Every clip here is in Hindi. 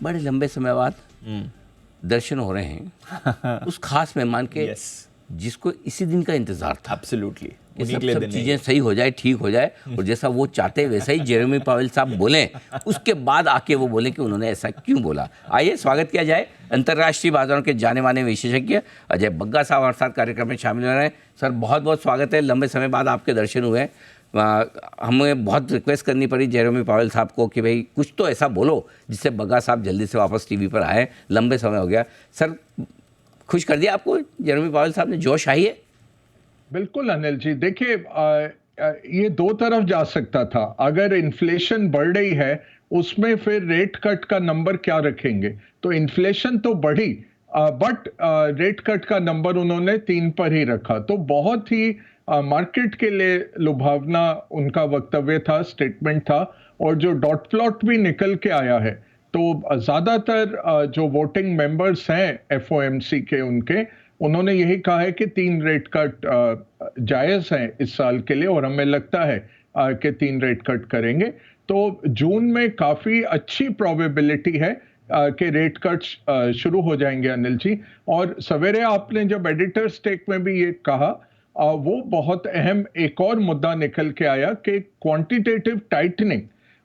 बड़े लंबे समय बाद दर्शन हो रहे हैं उस खास मेहमान के जिसको इसी दिन का इंतजार था। एब्सोल्युटली, कि सब चीज़ें सही हो जाए, ठीक हो जाए, और जैसा वो चाहते वैसा ही जेरेमी पावेल साहब बोलें, उसके बाद आके वो बोले कि उन्होंने ऐसा क्यों बोला। आइए स्वागत किया जाए अंतर्राष्ट्रीय बाजारों के जाने माने विशेषज्ञ अजय बग्गा साहब हमारे साथ कार्यक्रम में शामिल हो रहे हैं। सर बहुत बहुत स्वागत है, लंबे समय बाद आपके दर्शन हुए। हमें बहुत रिक्वेस्ट करनी पड़ी जेरेमी पावेल साहब को कि भाई कुछ तो ऐसा बोलो जिससे बग्गा साहब जल्दी से वापस टीवी पर आए, लंबे समय हो गया। सर खुश कर दिया आपको जेरेमी पावेल साहब ने, जोश आई है? बिल्कुल अनिल जी, देखिए ये दो तरफ जा सकता था। अगर इन्फ्लेशन बढ़ रही है उसमें फिर रेट कट का नंबर क्या रखेंगे, तो इन्फ्लेशन तो बढ़ी बट रेट कट का नंबर उन्होंने 3 पर ही रखा, तो बहुत ही मार्केट के लिए लुभावना उनका वक्तव्य था, स्टेटमेंट था। और जो डॉट प्लॉट भी निकल के आया है, तो ज़्यादातर जो वोटिंग मेंबर्स हैं एफओएमसी के, उन्होंने यही कहा है कि 3 रेट कट जायज़ हैं इस साल के लिए, और हमें लगता है कि 3 रेट कट करेंगे। तो जून में काफ़ी अच्छी प्रोबेबिलिटी है कि रेट कट शुरू हो जाएंगे अनिल जी। और सवेरे आपने जब एडिटर्स टेक में भी ये कहा, वो बहुत अहम एक और मुद्दा निकल के आया कि क्वांटिटेटिव टाइटनिंग,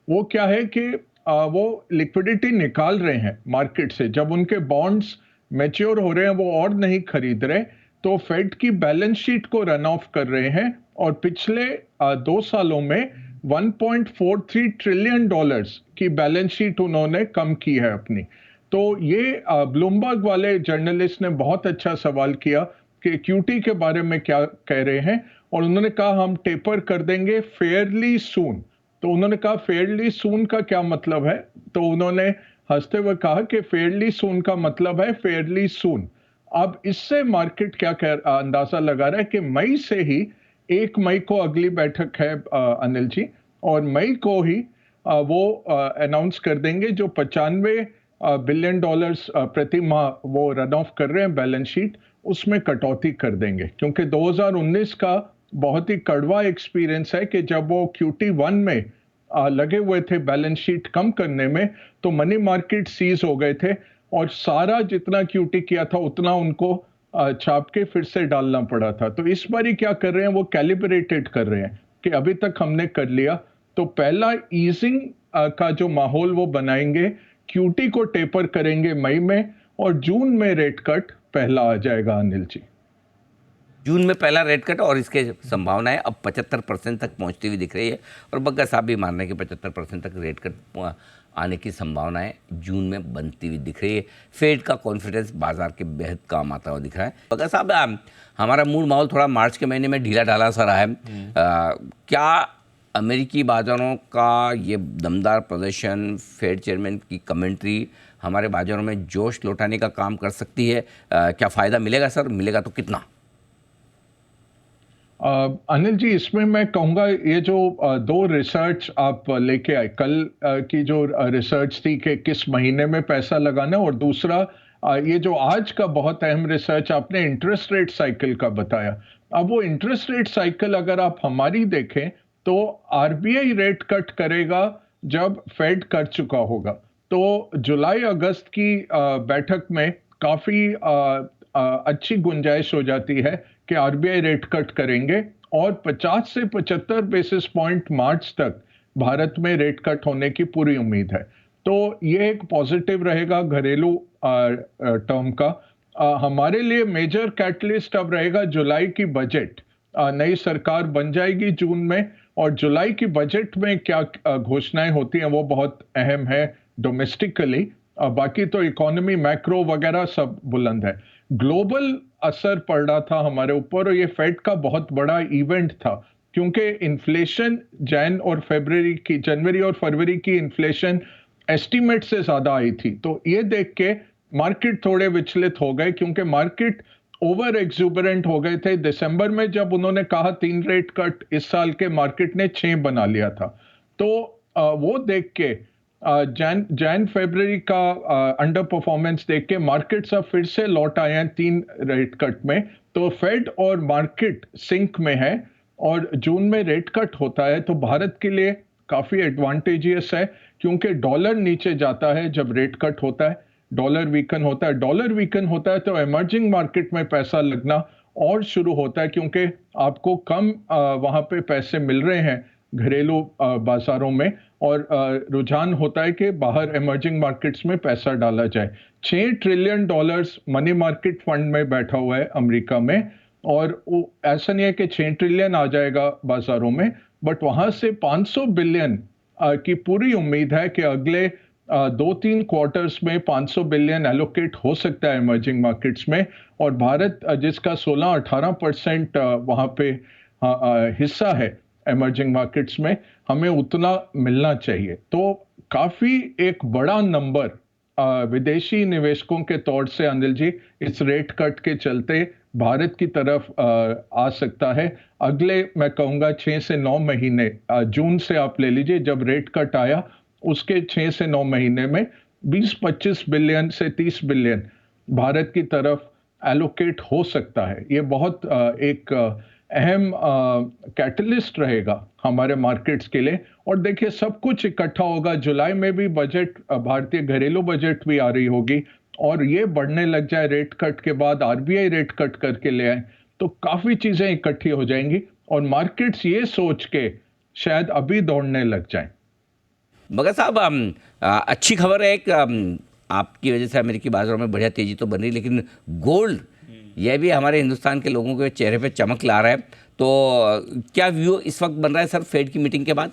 वो क्या है कि वो लिक्विडिटी निकाल रहे हैं मार्केट से। जब उनके बॉन्ड्स मैच्योर हो रहे हैं, वो और नहीं खरीद रहे, तो फेड की बैलेंस शीट को रन ऑफ कर रहे हैं। और पिछले 2 सालों में 1.43 ट्रिलियन डॉलर्स की बैलेंस शीट उन्होंने कम की है अपनी। तो ये ब्लूमबर्ग वाले जर्नलिस्ट ने बहुत अच्छा सवाल किया कि क्यूटी के बारे में क्या कह रहे हैं, और उन्होंने कहा हम टेपर कर देंगे फेयरली सून। तो उन्होंने कहा फेयरली सून का क्या मतलब है, तो उन्होंने हंसते हुए कहा कि फेयरली सून का मतलब है फेयरली सून। अब इससे मार्केट क्या अंदाजा लगा रहा है कि मई से ही, 1 मई को अगली बैठक है अनिल जी, और मई को ही वो अनाउंस कर देंगे जो 95 बिलियन डॉलर्स प्रति माह वो रन ऑफ कर रहे हैं बैलेंस शीट, उसमें कटौती कर देंगे। क्योंकि 2019 का बहुत ही कड़वा एक्सपीरियंस है कि जब वो QT1 में लगे हुए थे बैलेंस शीट कम करने में, तो मनी मार्केट सीज हो गए थे, और सारा जितना QT किया था उतना उनको छाप के फिर से डालना पड़ा था। तो इस बार ही क्या कर रहे हैं, वो कैलिब्रेटेड कर रहे हैं कि अभी तक हमने कर लिया, तो पहला ईजिंग का जो माहौल वो बनाएंगे, QT को टेपर करेंगे मई में, और जून में रेट कट पहला आ जाएगा अनिल जी। जून में पहला रेट कट, और इसके संभावनाएं अब 75% तक पहुंचती हुई दिख रही है, और बग्गा साहब भी मान रहे हैं कि 75% तक रेट कट आने की संभावनाएं जून में बनती हुई दिख रही है। फेड का कॉन्फिडेंस बाजार के बेहद काम आता हुआ दिख रहा है। बग्गा साहब, हमारा मूड माहौल थोड़ा मार्च के महीने में ढीला ढाला सा रहा है। क्या अमेरिकी बाजारों का ये दमदार प्रदर्शन, फेड चेयरमैन की कमेंट्री हमारे बाजारों में जोश लौटाने का काम कर सकती है? क्या फ़ायदा मिलेगा सर? मिलेगा तो कितना? अनिल जी, इसमें मैं कहूँगा ये जो 2 रिसर्च आप लेके आए, कल की जो रिसर्च थी कि किस महीने में पैसा लगाना, और दूसरा ये जो आज का बहुत अहम रिसर्च आपने इंटरेस्ट रेट साइकिल का बताया। अब वो इंटरेस्ट रेट साइकिल अगर आप हमारी देखें, तो RBI रेट कट करेगा जब फेड कर चुका होगा। तो जुलाई अगस्त की बैठक में काफ़ी अच्छी गुंजाइश हो जाती है कि RBI रेट कट करेंगे, और 50 से 75 बेसिस पॉइंट मार्च तक भारत में रेट कट होने की पूरी उम्मीद है। तो ये एक पॉजिटिव रहेगा घरेलू टर्म का। हमारे लिए मेजर कैटलिस्ट अब रहेगा जुलाई की बजट। नई सरकार बन जाएगी जून में, और जुलाई की बजट में क्या घोषणाएं होती हैं वो बहुत अहम है डोमेस्टिकली। बाकी तो इकोनॉमी मैक्रो वगैरह सब बुलंद है। ग्लोबल असर पड़ रहा था हमारे ऊपर, और ये फेड का बहुत बड़ा इवेंट था, क्योंकि इन्फ्लेशन जनवरी और फरवरी की इन्फ्लेशन एस्टीमेट से ज्यादा आई थी। तो ये देख के मार्केट थोड़े विचलित हो गए, क्योंकि मार्केट ओवर एक्सूबरेंट हो गए थे। दिसंबर में जब उन्होंने कहा 3 रेट कट इस साल के, मार्केट ने 6 बना लिया था। तो वो देख के जैन फरवरी का अंडर परफॉर्मेंस देख के मार्केट्स अब फिर से लौट आए हैं 3 रेट कट में। तो फेड और मार्केट सिंक में है, और जून में रेट कट होता है तो भारत के लिए काफी एडवांटेजियस है, क्योंकि डॉलर नीचे जाता है जब रेट कट होता है, डॉलर वीकन होता है, डॉलर वीकन होता है तो इमर्जिंग मार्केट में पैसा लगना और शुरू होता है, क्योंकि आपको कम वहां पे पैसे मिल रहे हैं घरेलू बाजारों में, और रुझान होता है कि बाहर इमर्जिंग मार्केट्स में पैसा डाला जाए। $6 ट्रिलियन मनी मार्केट फंड में बैठा हुआ है अमेरिका में, और ऐसा नहीं है कि 6 ट्रिलियन आ जाएगा बाजारों में, बट वहां से 500 बिलियन की पूरी उम्मीद है कि अगले 2-3 क्वार्टर्स में 500 बिलियन एलोकेट हो सकता है इमर्जिंग मार्केट्स में। और भारत जिसका 16-18% वहाँ पे हिस्सा है इमर्जिंग मार्केट्स में, हमें उतना मिलना चाहिए। तो काफी एक बड़ा नंबर विदेशी निवेशकों के तौर से अनिल जी इस रेट कट के चलते भारत की तरफ आ सकता है। अगले मैं कहूँगा 6 से 9 महीने, जून से आप ले लीजिए जब रेट कट आया, उसके 6 से 9 महीने में 20-25 बिलियन से 30 बिलियन भारत की तरफ एलोकेट हो सकता है। ये बहुत एक अहम कैटलिस्ट रहेगा हमारे मार्केट्स के लिए। और देखिए सब कुछ इकट्ठा होगा, जुलाई में भी बजट, भारतीय घरेलू बजट भी आ रही होगी, और ये बढ़ने लग जाए रेट कट के बाद, आरबीआई रेट कट करके ले आए, तो काफी चीजें इकट्ठी हो जाएंगी और मार्केट्स ये सोच के शायद अभी दौड़ने लग जाएं। मगर साहब अच्छी खबर है कि आपकी वजह से अमेरिकी बाजारों में बढ़िया तेजी तो बन रही, लेकिन गोल्ड यह भी हमारे हिंदुस्तान के लोगों के चेहरे पे चमक ला रहा है। तो क्या व्यू इस वक्त बन रहा है सर फेड की मीटिंग के बाद?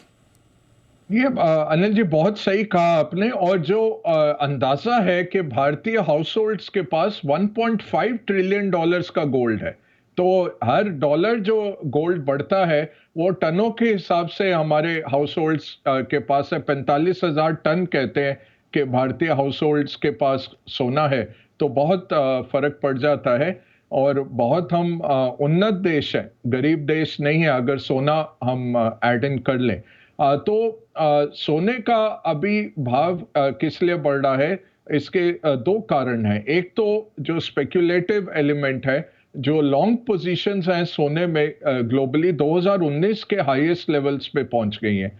ये अनिल जी बहुत सही कहा आपने, और जो अंदाजा है कि भारतीय हाउस होल्ड्स के पास $1.5 ट्रिलियन का गोल्ड है, तो हर डॉलर जो गोल्ड बढ़ता है वो टनों के हिसाब से हमारे हाउस होल्ड्स के पास है। 45,000 टन कहते हैं कि भारतीय हाउस होल्ड्स के पास सोना है, तो बहुत फर्क पड़ जाता है। और बहुत हम उन्नत देश हैं, गरीब देश नहीं है अगर सोना हम ऐड इन कर लें। तो सोने का अभी भाव किस लिए बढ़ रहा है, इसके दो कारण हैं। एक तो जो स्पेक्युलेटिव एलिमेंट है, जो लॉन्ग पोजीशंस हैं सोने में ग्लोबली 2019 के हाईएस्ट लेवल्स पे पहुंच गई हैं।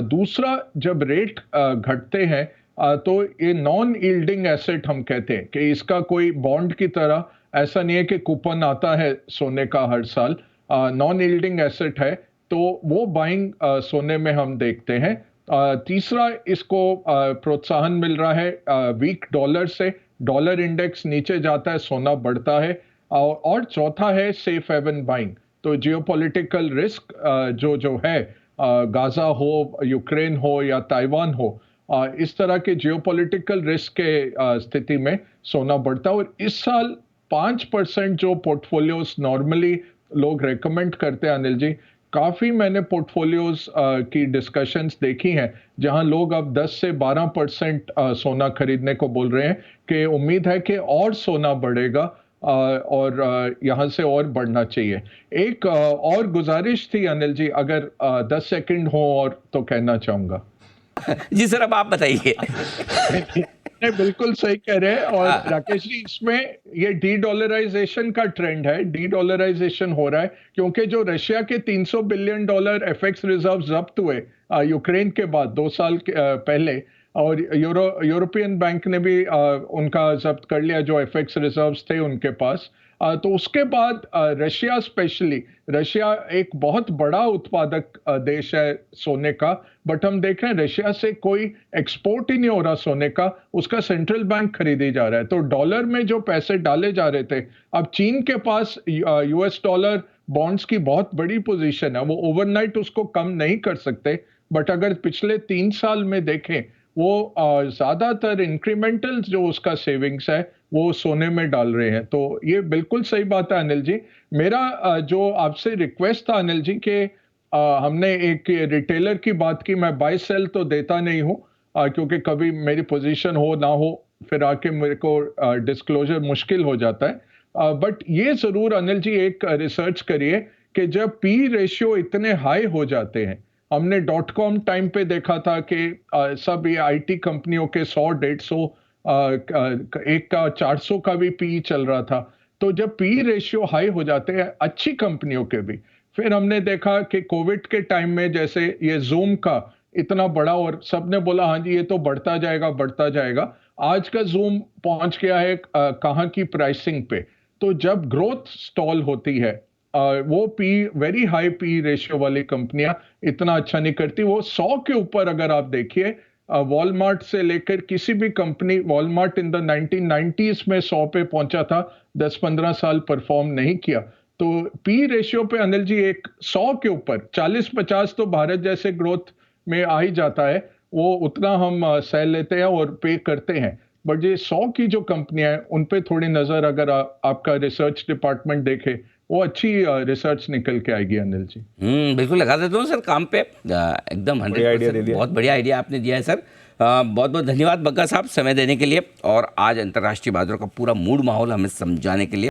दूसरा, जब रेट घटते हैं तो ये नॉन यील्डिंग एसेट हम कहते हैं कि इसका कोई बॉन्ड की तरह ऐसा नहीं है कि कूपन आता है सोने का हर साल, नॉन यील्डिंग एसेट है, तो वो बाइंग सोने में हम देखते हैं। तीसरा, इसको प्रोत्साहन मिल रहा है वीक डॉलर से, डॉलर इंडेक्स नीचे जाता है, सोना बढ़ता है। और चौथा है सेफ हेवन बाइंग। तो जियोपॉलिटिकल रिस्क जो जो है, गाजा हो, यूक्रेन हो या ताइवान हो, इस तरह के जियोपॉलिटिकल रिस्क के स्थिति में सोना बढ़ता है। और इस साल 5% जो पोर्टफोलियोज नॉर्मली लोग रेकमेंड करते हैं अनिल जी, काफी मैंने पोर्टफोलियोज की डिस्कशंस देखी हैं जहां लोग अब 10 से 12% सोना खरीदने को बोल रहे हैं कि उम्मीद है कि और सोना बढ़ेगा और यहां से और बढ़ना चाहिए। एक और गुजारिश थी अनिल जी, अगर 10 सेकंड हो और तो कहना चाहूंगा। जी सर, अब आप बताइए। नहीं, बिल्कुल सही कह रहे हैं। और हाँ, राकेश जी, इसमें ये डी डॉलराइजेशन का ट्रेंड है, डी डॉलराइजेशन हो रहा है, क्योंकि जो रशिया के $300 बिलियन एफएक्स रिजर्व जब्त हुए यूक्रेन के बाद 2 साल पहले, और यूरोपियन बैंक ने भी उनका जब्त कर लिया जो एफएक्स रिजर्व्स थे उनके पास। तो उसके बाद रशिया, स्पेशली रशिया एक बहुत बड़ा उत्पादक देश है सोने का, बट हम देख रहे हैं रशिया से कोई एक्सपोर्ट ही नहीं हो रहा सोने का, उसका सेंट्रल बैंक खरीदे जा रहा है। तो डॉलर में जो पैसे डाले जा रहे थे, अब चीन के पास यूएस डॉलर बॉन्ड्स की बहुत बड़ी पोजीशन है, वो ओवरनाइट उसको कम नहीं कर सकते, बट अगर पिछले 3 साल में देखें, वो ज्यादातर इंक्रीमेंटल जो उसका सेविंग्स है वो सोने में डाल रहे हैं। तो ये बिल्कुल सही बात है अनिल जी। मेरा जो आपसे रिक्वेस्ट था अनिल जी कि हमने एक रिटेलर की बात की, मैं बाय सेल तो देता नहीं हूँ क्योंकि कभी मेरी पोजीशन हो ना हो, फिर आके मेरे को डिस्क्लोजर मुश्किल हो जाता है। बट ये जरूर अनिल जी एक रिसर्च करिए कि जब पी रेशियो इतने हाई हो जाते हैं, हमने .com टाइम पे देखा था कि सब ये आईटी कंपनियों के 100-150 एक का 400 का भी पी चल रहा था। तो जब पी रेशियो हाई हो जाते हैं अच्छी कंपनियों के भी, फिर हमने देखा कि कोविड के टाइम में जैसे ये जूम का इतना बड़ा, और सबने बोला हाँ जी ये तो बढ़ता जाएगा बढ़ता जाएगा। आज का जूम पहुंच गया है कहाँ की प्राइसिंग पे। तो जब ग्रोथ स्टॉल होती है, वो P very high P ratio वाली कंपनियां इतना अच्छा नहीं करती। वो 100 के ऊपर अगर आप देखिए, वॉलमार्ट से लेकर किसी भी company, Walmart in the 1990s में 100 पे पहुंचा था, 10-15 साल परफॉर्म नहीं किया। तो पी रेशियो पे अनिल जी एक 100 के ऊपर 40-50 तो भारत जैसे ग्रोथ में आ ही जाता है, वो उतना हम सह लेते हैं और पे करते हैं। बट ये 100 की जो कंपनियां हैं उन पे थोड़ी नजर अगर आपका रिसर्च डिपार्टमेंट देखे, वो अच्छी रिसर्च निकल के आएगी अनिल जी। बिल्कुल लगा देता हूँ सर काम पे, एकदम बढ़िया आइडिया दे 100%। दिया। बहुत बढ़िया आइडिया आपने दिया है सर। बहुत बहुत धन्यवाद बग्गा साहब समय देने के लिए और आज अंतर्राष्ट्रीय बाजारों का पूरा मूड माहौल हमें समझाने के लिए।